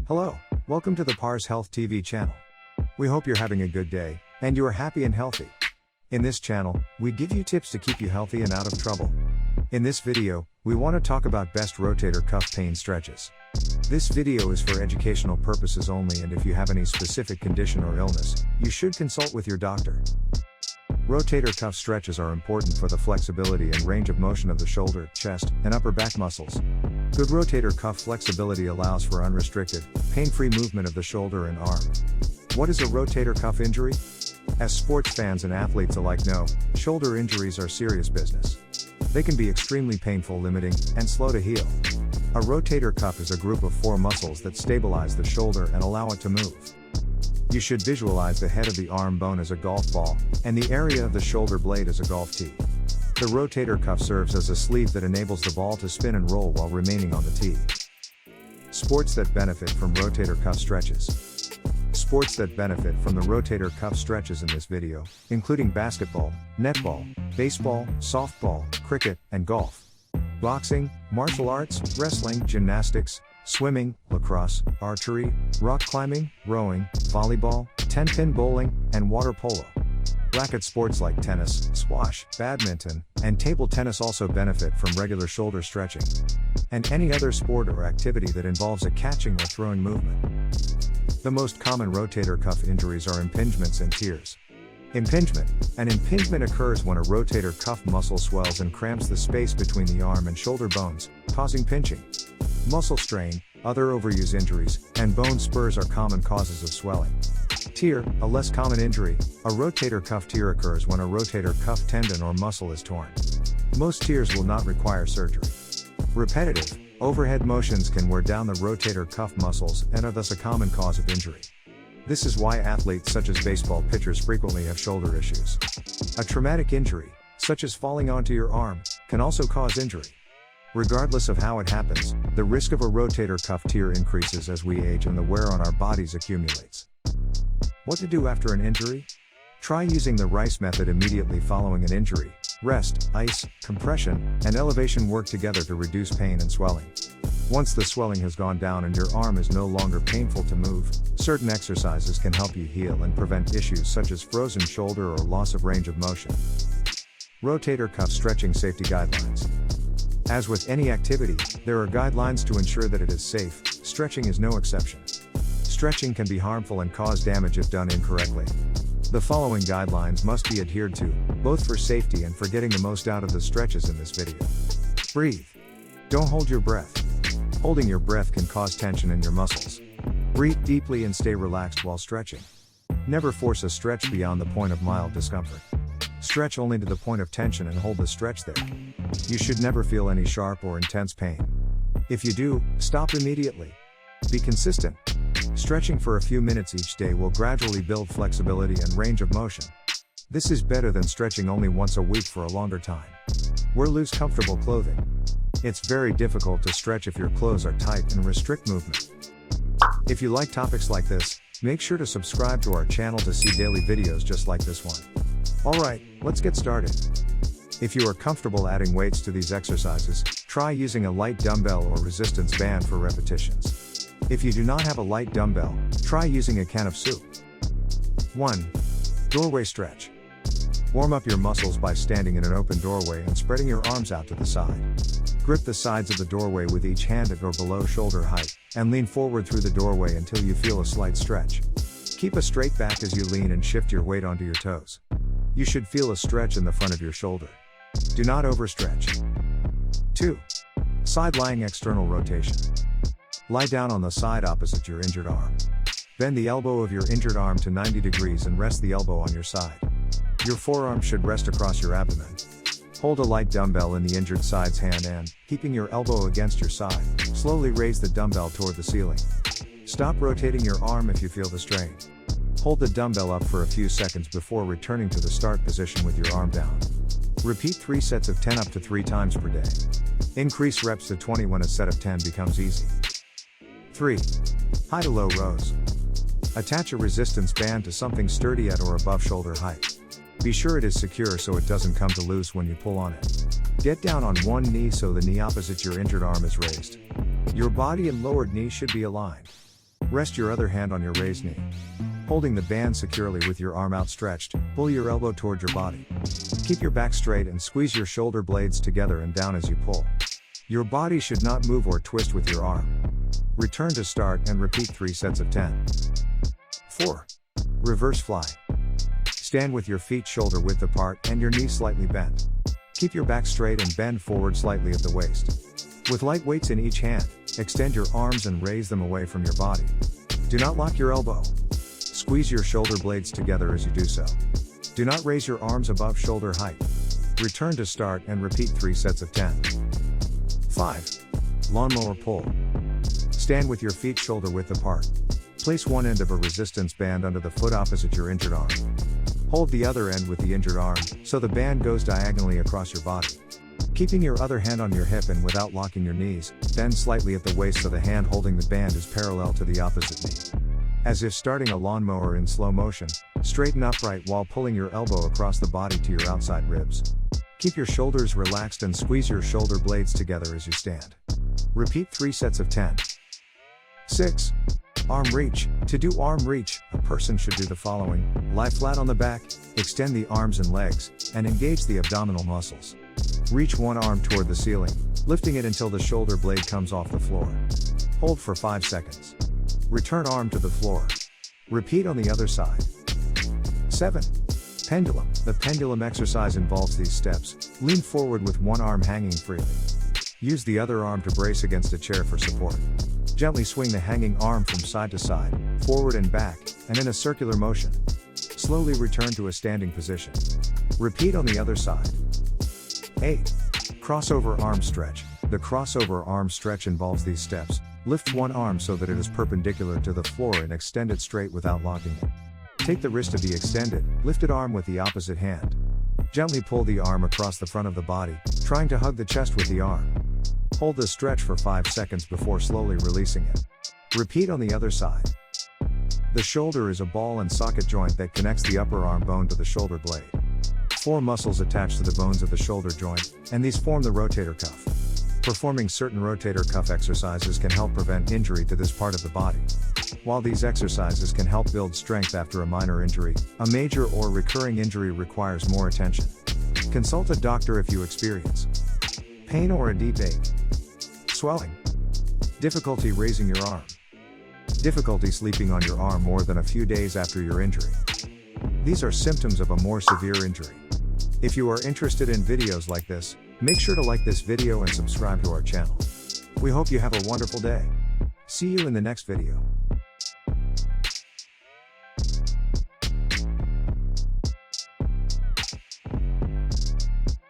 Hello, welcome to the PARS Health TV channel. We hope you're having a good day, and you are happy and healthy. In this channel, we give you tips to keep you healthy and out of trouble. In this video, we want to talk about best rotator cuff pain stretches. This video is for educational purposes only, and if you have any specific condition or illness, you should consult with your doctor. Rotator cuff stretches are important for the flexibility and range of motion of the shoulder, chest, and upper back muscles. Good rotator cuff flexibility allows for unrestricted, pain-free movement of the shoulder and arm. What is a rotator cuff injury? As sports fans and athletes alike know, shoulder injuries are serious business. They can be extremely painful, limiting, and slow to heal. A rotator cuff is a group of 4 muscles that stabilize the shoulder and allow it to move. You should visualize the head of the arm bone as a golf ball, and the area of the shoulder blade as a golf tee. The rotator cuff serves as a sleeve that enables the ball to spin and roll while remaining on the tee. Sports that benefit from rotator cuff stretches. Sports that benefit from the rotator cuff stretches in this video, including basketball, netball, baseball, softball, cricket, and golf. Boxing, martial arts, wrestling, gymnastics, swimming, lacrosse, archery, rock climbing, rowing, volleyball, 10-pin bowling, and water polo. Racket sports like tennis, squash, badminton, and table tennis also benefit from regular shoulder stretching. And any other sport or activity that involves a catching or throwing movement. The most common rotator cuff injuries are impingements and tears. Impingement. An impingement occurs when a rotator cuff muscle swells and cramps the space between the arm and shoulder bones, causing pinching. Muscle strain, other overuse injuries, and bone spurs are common causes of swelling. Tear, a less common injury. A rotator cuff tear occurs when a rotator cuff tendon or muscle is torn. Most tears will not require surgery. Repetitive, overhead motions can wear down the rotator cuff muscles and are thus a common cause of injury. This is why athletes such as baseball pitchers frequently have shoulder issues. A traumatic injury, such as falling onto your arm, can also cause injury. Regardless of how it happens, the risk of a rotator cuff tear increases as we age and the wear on our bodies accumulates. What to do after an injury? Try using the RICE method immediately following an injury. Rest, ice, compression, and elevation work together to reduce pain and swelling. Once the swelling has gone down and your arm is no longer painful to move, certain exercises can help you heal and prevent issues such as frozen shoulder or loss of range of motion. Rotator cuff stretching safety guidelines. As with any activity, there are guidelines to ensure that it is safe. Stretching is no exception. Stretching can be harmful and cause damage if done incorrectly. The following guidelines must be adhered to, both for safety and for getting the most out of the stretches in this video. Breathe. Don't hold your breath. Holding your breath can cause tension in your muscles. Breathe deeply and stay relaxed while stretching. Never force a stretch beyond the point of mild discomfort. Stretch only to the point of tension and hold the stretch there. You should never feel any sharp or intense pain. If you do, stop immediately. Be consistent. Stretching for a few minutes each day will gradually build flexibility and range of motion. This is better than stretching only once a week for a longer time. Wear loose, comfortable clothing. It's very difficult to stretch if your clothes are tight and restrict movement. If you like topics like this, make sure to subscribe to our channel to see daily videos just like this one. Alright, let's get started. If you are comfortable adding weights to these exercises, try using a light dumbbell or resistance band for repetitions. If you do not have a light dumbbell, try using a can of soup. 1. Doorway stretch. Warm up your muscles by standing in an open doorway and spreading your arms out to the side. Grip the sides of the doorway with each hand at or below shoulder height, and lean forward through the doorway until you feel a slight stretch. Keep a straight back as you lean and shift your weight onto your toes. You should feel a stretch in the front of your shoulder. Do not overstretch. 2. Side lying external rotation. Lie down on the side opposite your injured arm. Bend the elbow of your injured arm to 90 degrees and rest the elbow on your side. Your forearm should rest across your abdomen. Hold a light dumbbell in the injured side's hand and, keeping your elbow against your side, slowly raise the dumbbell toward the ceiling. Stop rotating your arm if you feel the strain. Hold the dumbbell up for a few seconds before returning to the start position with your arm down. Repeat 3 sets of 10 up to 3 times per day. Increase reps to 20 when a set of 10 becomes easy. 3. High to low rows. Attach a resistance band to something sturdy at or above shoulder height. Be sure it is secure so it doesn't come to loose when you pull on it. Get down on one knee so the knee opposite your injured arm is raised. Your body and lowered knee should be aligned. Rest your other hand on your raised knee. Holding the band securely with your arm outstretched, pull your elbow toward your body. Keep your back straight and squeeze your shoulder blades together and down as you pull. Your body should not move or twist with your arm. Return to start and repeat 3 sets of 10. 4. Reverse fly. Stand with your feet shoulder width apart and your knees slightly bent. Keep your back straight and bend forward slightly at the waist. With light weights in each hand, extend your arms and raise them away from your body. Do not lock your elbow. Squeeze your shoulder blades together as you do so. Do not raise your arms above shoulder height. Return to start and repeat 3 sets of 10. 5. Lawnmower pull. Stand with your feet shoulder width apart. Place one end of a resistance band under the foot opposite your injured arm. Hold the other end with the injured arm, so the band goes diagonally across your body. Keeping your other hand on your hip and without locking your knees, bend slightly at the waist so the hand holding the band is parallel to the opposite knee. As if starting a lawnmower in slow motion, straighten upright while pulling your elbow across the body to your outside ribs. Keep your shoulders relaxed and squeeze your shoulder blades together as you stand. Repeat 3 sets of 10. 6. Arm reach. To do arm reach, a person should do the following: lie flat on the back, extend the arms and legs, and engage the abdominal muscles. Reach one arm toward the ceiling, lifting it until the shoulder blade comes off the floor. Hold for 5 seconds. Return arm to the floor. Repeat on the other side. 7. Pendulum. The pendulum exercise involves these steps. Lean forward with one arm hanging freely. Use the other arm to brace against a chair for support. Gently swing the hanging arm from side to side, forward and back, and in a circular motion. Slowly return to a standing position. Repeat on the other side. 8. Crossover arm stretch. The crossover arm stretch involves these steps. Lift one arm so that it is perpendicular to the floor and extend it straight without locking it. Take the wrist of the extended, lifted arm with the opposite hand. Gently pull the arm across the front of the body, trying to hug the chest with the arm. Hold the stretch for 5 seconds before slowly releasing it. Repeat on the other side. The shoulder is a ball and socket joint that connects the upper arm bone to the shoulder blade. 4 muscles attach to the bones of the shoulder joint, and these form the rotator cuff. Performing certain rotator cuff exercises can help prevent injury to this part of the body. While these exercises can help build strength after a minor injury, a major or recurring injury requires more attention. Consult a doctor if you experience pain or a deep ache, swelling, difficulty raising your arm, difficulty sleeping on your arm more than a few days after your injury. These are symptoms of a more severe injury. If you are interested in videos like this, make sure to like this video and subscribe to our channel. We hope you have a wonderful day. See you in the next video.